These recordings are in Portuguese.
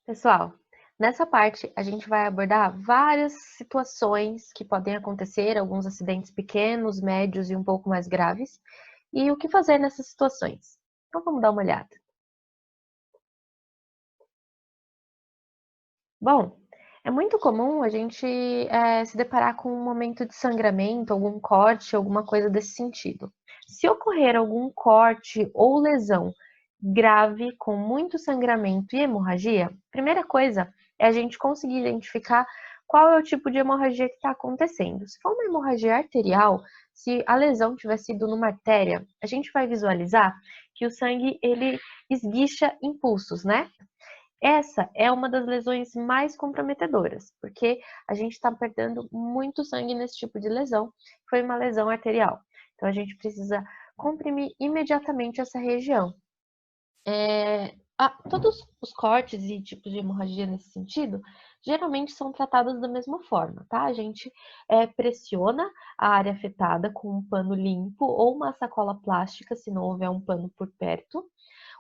Pessoal, nessa parte a gente vai abordar várias situações que podem acontecer, alguns acidentes pequenos, médios e um pouco mais graves, e o que fazer nessas situações. Então vamos dar uma olhada. Bom, é muito comum a gente se deparar com um momento de sangramento, algum corte, alguma coisa desse sentido. Se ocorrer algum corte ou lesão grave, com muito sangramento e hemorragia, primeira coisa é a gente conseguir identificar qual é o tipo de hemorragia que está acontecendo. Se for uma hemorragia arterial, se a lesão tiver sido numa artéria, a gente vai visualizar que o sangue ele esguicha impulsos, né? Essa é uma das lesões mais comprometedoras, porque a gente está perdendo muito sangue nesse tipo de lesão, foi uma lesão arterial. Então a gente precisa comprimir imediatamente essa região. Todos os cortes e tipos de hemorragia nesse sentido, geralmente são tratados da mesma forma, tá? A gente pressiona a área afetada com um pano limpo ou uma sacola plástica, se não houver um pano por perto,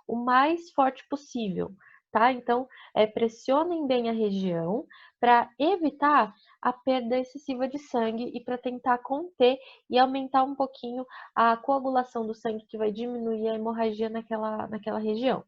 o mais forte possível, tá? Então, pressionem bem a região para evitar a perda excessiva de sangue e para tentar conter e aumentar um pouquinho a coagulação do sangue, que vai diminuir a hemorragia naquela região.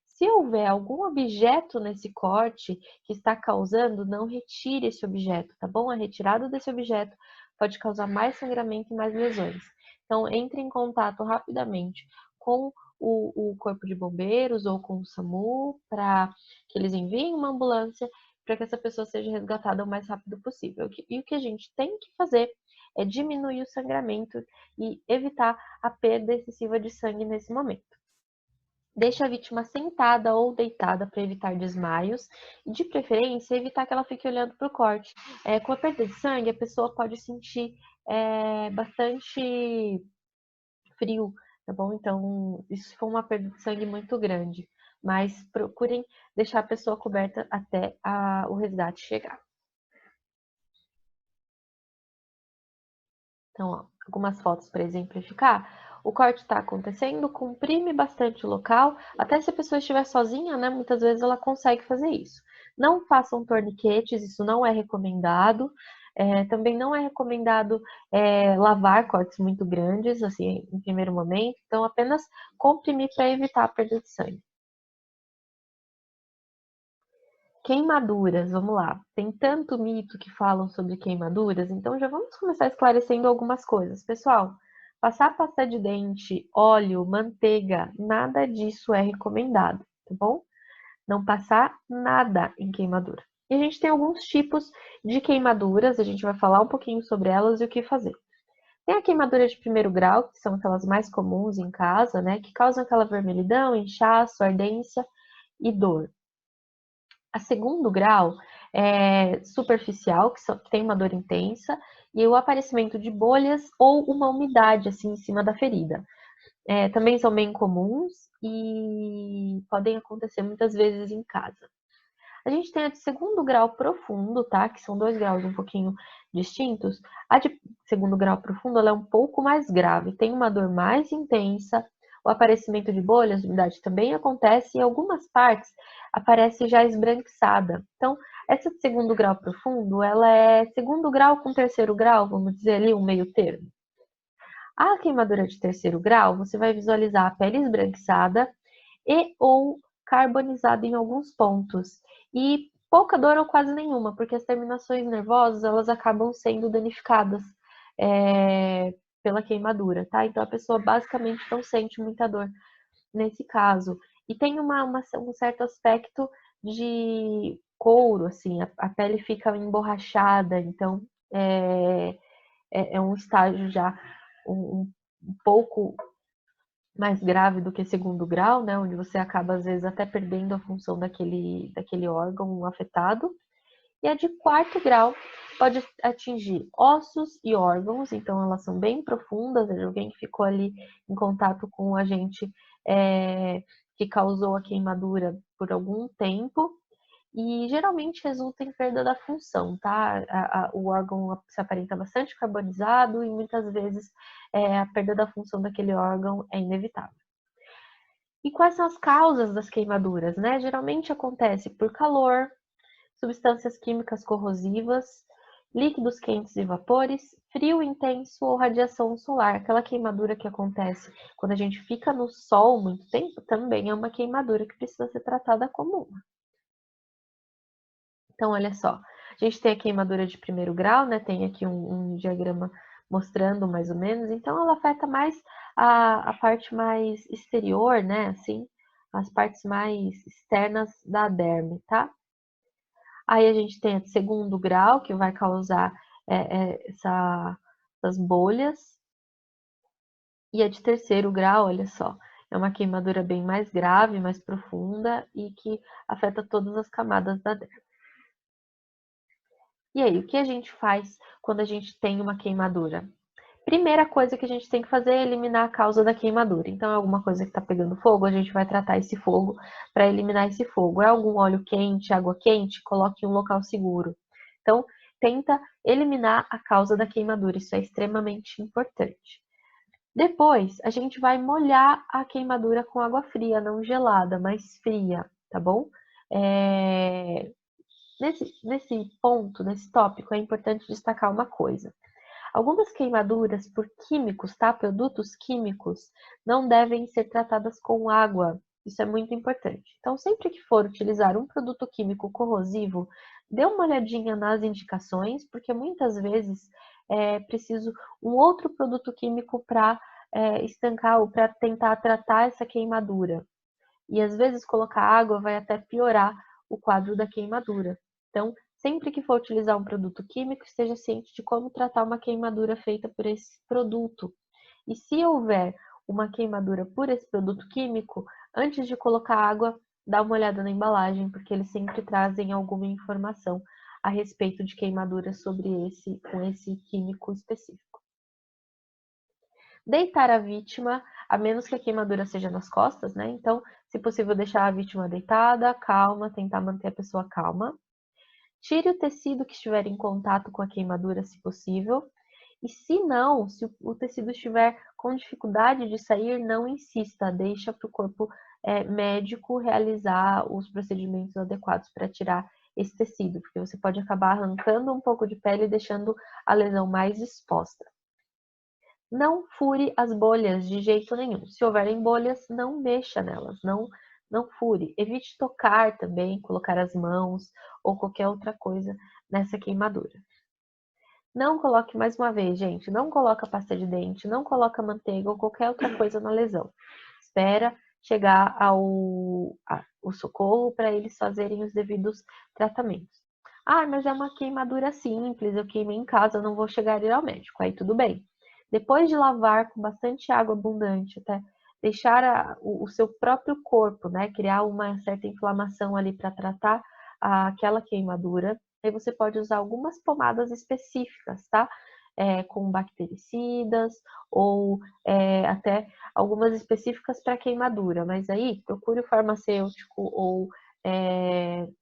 Se houver algum objeto nesse corte que está causando, não retire esse objeto, tá bom? A retirada desse objeto pode causar mais sangramento e mais lesões. Então, entre em contato rapidamente com o corpo de bombeiros ou com o SAMU para que eles enviem uma ambulância para que essa pessoa seja resgatada o mais rápido possível. E o que a gente tem que fazer é diminuir o sangramento e evitar a perda excessiva de sangue nesse momento. Deixe a vítima sentada ou deitada para evitar desmaios e, de preferência, evitar que ela fique olhando para o corte. Com a perda de sangue, a pessoa pode sentir bastante frio, tá bom? Então, isso foi uma perda de sangue muito grande. Mas procurem deixar a pessoa coberta até o resgate chegar. Então, ó, algumas fotos para exemplificar. O corte está acontecendo, comprime bastante o local, até se a pessoa estiver sozinha, né? Muitas vezes ela consegue fazer isso. Não façam torniquetes, isso não é recomendado. Também não é recomendado lavar cortes muito grandes, assim, em primeiro momento. Então, apenas comprimir para evitar a perda de sangue. Queimaduras, vamos lá. Tem tanto mito que falam sobre queimaduras, então já vamos começar esclarecendo algumas coisas. Pessoal, passar pasta de dente, óleo, manteiga, nada disso é recomendado, tá bom? Não passar nada em queimadura. E a gente tem alguns tipos de queimaduras, a gente vai falar um pouquinho sobre elas e o que fazer. Tem a queimadura de primeiro grau, que são aquelas mais comuns em casa, né? Que causam aquela vermelhidão, inchaço, ardência e dor. A segundo grau é superficial, que tem uma dor intensa, e o aparecimento de bolhas ou uma umidade assim em cima da ferida. Também são bem comuns e podem acontecer muitas vezes em casa. A gente tem a de segundo grau profundo, tá? Que são 2 graus um pouquinho distintos. A de segundo grau profundo, ela é um pouco mais grave, tem uma dor mais intensa, o aparecimento de bolhas, umidade também acontece e em algumas partes aparece já esbranquiçada. Então, essa de segundo grau profundo, ela é segundo grau com terceiro grau, vamos dizer ali, um meio termo. A queimadura de terceiro grau, você vai visualizar a pele esbranquiçada e ou carbonizada em alguns pontos. E pouca dor ou quase nenhuma, porque as terminações nervosas, elas acabam sendo danificadas pela queimadura, tá? Então a pessoa basicamente não sente muita dor nesse caso. E tem um certo aspecto de couro, assim, a pele fica emborrachada, então é um estágio já um pouco mais grave do que segundo grau, né, onde você acaba às vezes até perdendo a função daquele órgão afetado. E a de quarto grau pode atingir ossos e órgãos, então elas são bem profundas, alguém que ficou ali em contato com o agente que causou a queimadura por algum tempo, e geralmente resulta em perda da função, tá? O órgão se aparenta bastante carbonizado e muitas vezes a perda da função daquele órgão é inevitável. E quais são as causas das queimaduras, né? Geralmente acontece por calor, substâncias químicas corrosivas, líquidos quentes e vapores, frio intenso ou radiação solar. Aquela queimadura que acontece quando a gente fica no sol muito tempo também é uma queimadura que precisa ser tratada como uma. Então, olha só, a gente tem a queimadura de primeiro grau, né? Tem aqui um diagrama mostrando mais ou menos. Então, ela afeta mais a parte mais exterior, né? Assim, as partes mais externas da derme, tá? Aí a gente tem a de segundo grau, que vai causar essas bolhas. E a de terceiro grau, olha só, é uma queimadura bem mais grave, mais profunda e que afeta todas as camadas da derme. E aí, o que a gente faz quando a gente tem uma queimadura? Primeira coisa que a gente tem que fazer é eliminar a causa da queimadura. Então, é alguma coisa que está pegando fogo, a gente vai tratar esse fogo para eliminar esse fogo. É algum óleo quente, água quente, coloque em um local seguro. Então, tenta eliminar a causa da queimadura, isso é extremamente importante. Depois, a gente vai molhar a queimadura com água fria, não gelada, mas fria, tá bom? Nesse ponto, nesse tópico, é importante destacar uma coisa. Algumas queimaduras por químicos, tá? Produtos químicos, não devem ser tratadas com água. Isso é muito importante. Então, sempre que for utilizar um produto químico corrosivo, dê uma olhadinha nas indicações, porque muitas vezes é preciso um outro produto químico para estancar ou para tentar tratar essa queimadura. E às vezes colocar água vai até piorar o quadro da queimadura. Então, sempre que for utilizar um produto químico, esteja ciente de como tratar uma queimadura feita por esse produto. E se houver uma queimadura por esse produto químico, antes de colocar água, dá uma olhada na embalagem, porque eles sempre trazem alguma informação a respeito de queimaduras com esse químico específico. Deitar a vítima, a menos que a queimadura seja nas costas, né? Então, se possível, deixar a vítima deitada, calma, tentar manter a pessoa calma. Tire o tecido que estiver em contato com a queimadura, se possível. E se não, se o tecido estiver com dificuldade de sair, não insista, deixa para o corpo médico realizar os procedimentos adequados para tirar esse tecido, porque você pode acabar arrancando um pouco de pele e deixando a lesão mais exposta. Não fure as bolhas de jeito nenhum. Se houverem bolhas, não mexa nelas, não fure. Evite tocar também, colocar as mãos ou qualquer outra coisa nessa queimadura. Não coloque, mais uma vez, gente, não coloca pasta de dente, não coloca manteiga ou qualquer outra coisa na lesão. Espera chegar ao socorro para eles fazerem os devidos tratamentos. Ah, mas é uma queimadura simples, eu queimei em casa, não vou chegar a ir ao médico. Aí tudo bem. Depois de lavar com bastante água abundante, até deixar o seu próprio corpo, né, criar uma certa inflamação ali para tratar aquela queimadura, aí você pode usar algumas pomadas específicas, tá? Com bactericidas ou até algumas específicas para queimadura, mas aí procure o farmacêutico ou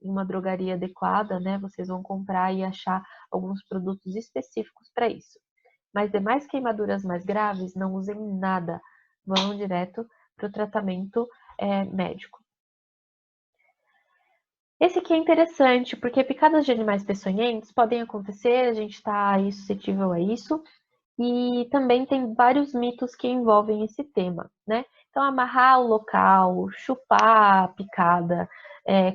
uma drogaria adequada, né? Vocês vão comprar e achar alguns produtos específicos para isso. Mas demais queimaduras mais graves, não usem nada, vão direto para o tratamento médico. Esse aqui é interessante, porque picadas de animais peçonhentos podem acontecer, a gente está aí suscetível a isso, e também tem vários mitos que envolvem esse tema, né? Então, amarrar o local, chupar a picada,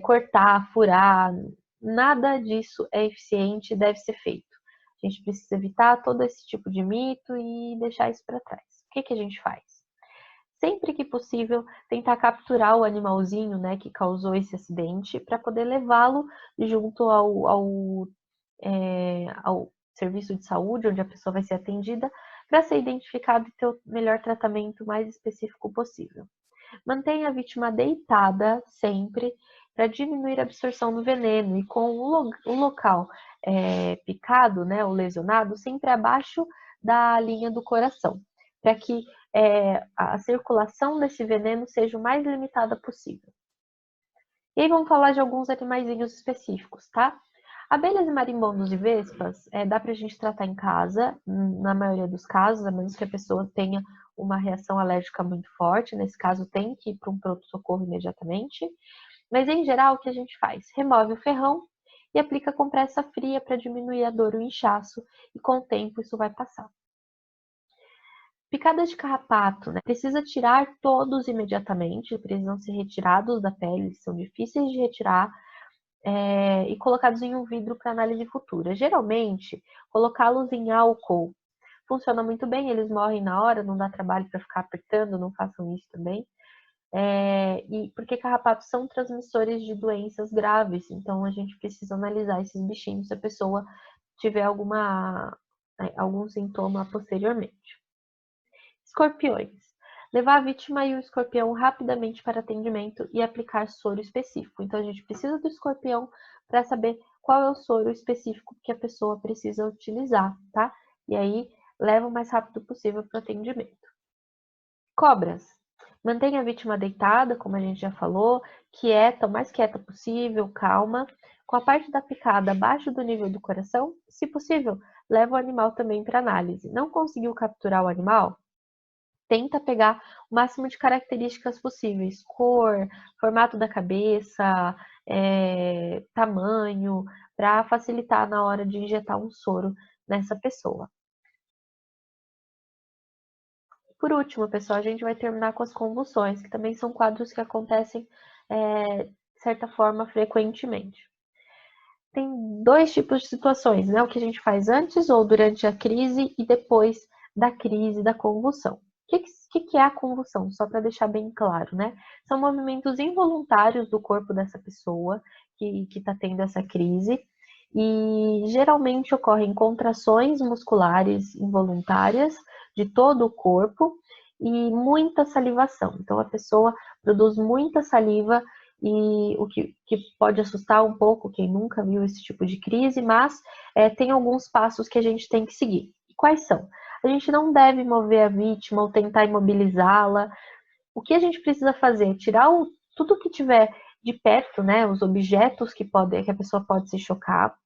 cortar, furar, nada disso é eficiente e deve ser feito. A gente precisa evitar todo esse tipo de mito e deixar isso para trás. O que a gente faz? Sempre que possível, tentar capturar o animalzinho, né, que causou esse acidente, para poder levá-lo junto ao serviço de saúde, onde a pessoa vai ser atendida, para ser identificado e ter o melhor tratamento mais específico possível. Mantenha a vítima deitada sempre para diminuir a absorção do veneno e com o local picado, né, ou lesionado, sempre abaixo da linha do coração, para que a circulação desse veneno seja o mais limitada possível. E aí vamos falar de alguns animaizinhos específicos, tá? Abelhas e marimbondos e vespas, dá pra gente tratar em casa, na maioria dos casos, a menos que a pessoa tenha uma reação alérgica muito forte, nesse caso tem que ir para um pronto-socorro imediatamente. Mas em geral, o que a gente faz? Remove o ferrão e aplica compressa fria para diminuir a dor, o inchaço, e com o tempo isso vai passar. Picadas de carrapato, né? Precisa tirar todos imediatamente, precisam ser retirados da pele, são difíceis de retirar, e colocados em um vidro para análise futura. Geralmente, colocá-los em álcool funciona muito bem, eles morrem na hora, não dá trabalho para ficar apertando, não façam isso também. E porque carrapatos são transmissores de doenças graves, então a gente precisa analisar esses bichinhos se a pessoa tiver algum sintoma posteriormente. Escorpiões. Levar a vítima e o escorpião rapidamente para atendimento e aplicar soro específico. Então a gente precisa do escorpião para saber qual é o soro específico que a pessoa precisa utilizar, tá? E aí leva o mais rápido possível para o atendimento. Cobras. Mantenha a vítima deitada, como a gente já falou, quieta, o mais quieta possível, calma, com a parte da picada abaixo do nível do coração. Se possível, leva o animal também para análise. Não conseguiu capturar o animal? Tenta pegar o máximo de características possíveis, cor, formato da cabeça, tamanho, para facilitar na hora de injetar um soro nessa pessoa. Por último, pessoal, a gente vai terminar com as convulsões, que também são quadros que acontecem, de certa forma, frequentemente. Tem dois tipos de situações, né? O que a gente faz antes ou durante a crise e depois da crise, da convulsão. O que é a convulsão? Só para deixar bem claro, né? São movimentos involuntários do corpo dessa pessoa que está tendo essa crise e geralmente ocorrem contrações musculares involuntárias de todo o corpo e muita salivação. Então a pessoa produz muita saliva e o que pode assustar um pouco quem nunca viu esse tipo de crise, mas tem alguns passos que a gente tem que seguir. Quais são? A gente não deve mover a vítima ou tentar imobilizá-la. O que a gente precisa fazer? Tirar tudo que tiver de perto, né? Os objetos que a pessoa pode se chocar,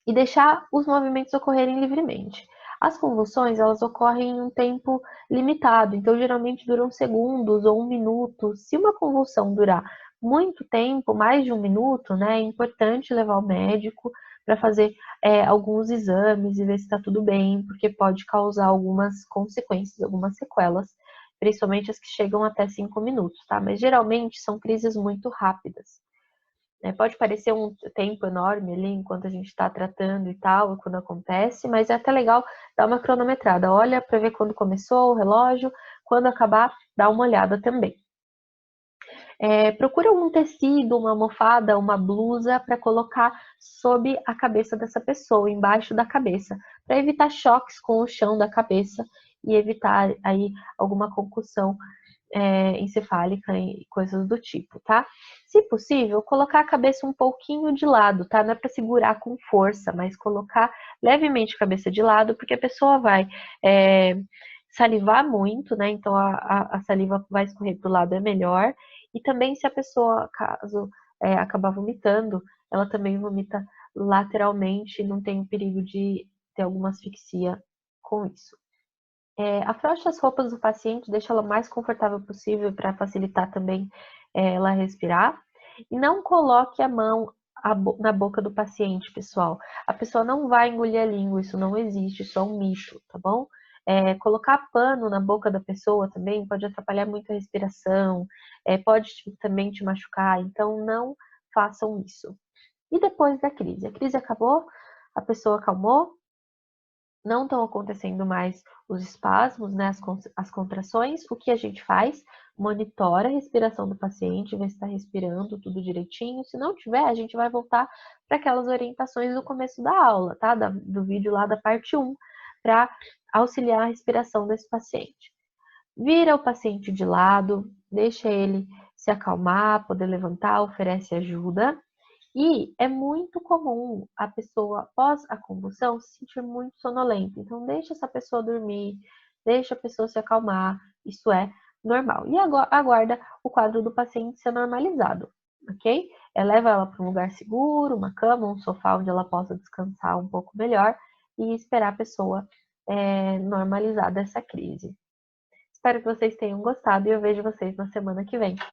e deixar os movimentos ocorrerem livremente. As convulsões, elas ocorrem em um tempo limitado, então geralmente duram segundos ou 1 minuto. Se uma convulsão durar muito tempo, mais de 1 minuto, né, é importante levar ao médico para fazer alguns exames e ver se está tudo bem, porque pode causar algumas consequências, algumas sequelas, principalmente as que chegam até 5 minutos, tá? Mas geralmente são crises muito rápidas. Pode parecer um tempo enorme ali enquanto a gente está tratando e tal, quando acontece, mas é até legal dar uma cronometrada. Olha para ver quando começou o relógio, quando acabar, dá uma olhada também. Procura um tecido, uma almofada, uma blusa para colocar sob a cabeça dessa pessoa, embaixo da cabeça, para evitar choques com o chão da cabeça e evitar aí alguma concussão encefálica e coisas do tipo, tá? Se possível, colocar a cabeça um pouquinho de lado, tá? Não é para segurar com força, mas colocar levemente a cabeça de lado, porque a pessoa vai salivar muito, né? Então a saliva vai escorrer para o lado, é melhor. E também se a pessoa, caso acabar vomitando, ela também vomita lateralmente, não tem o perigo de ter alguma asfixia com isso. Afrouxe as roupas do paciente, deixa ela o mais confortável possível para facilitar também ela respirar. E não coloque a mão na boca do paciente, pessoal. A pessoa não vai engolir a língua, isso não existe, isso é um mito, tá bom? Colocar pano na boca da pessoa também pode atrapalhar muito a respiração, pode também te machucar, então não façam isso. E depois da crise? A crise acabou, a pessoa acalmou, não estão acontecendo mais os espasmos, né, as contrações. O que a gente faz? Monitora a respiração do paciente, vê se está respirando tudo direitinho. Se não tiver, a gente vai voltar para aquelas orientações do começo da aula, tá? Do vídeo lá da parte 1, para auxiliar a respiração desse paciente. Vira o paciente de lado, deixa ele se acalmar, poder levantar, oferece ajuda. E é muito comum a pessoa, após a convulsão, se sentir muito sonolenta. Então, deixa essa pessoa dormir, deixa a pessoa se acalmar, isso é normal. E agora aguarda o quadro do paciente ser normalizado, ok? Leva ela para um lugar seguro, uma cama, um sofá onde ela possa descansar um pouco melhor e esperar a pessoa normalizada essa crise. Espero que vocês tenham gostado e eu vejo vocês na semana que vem.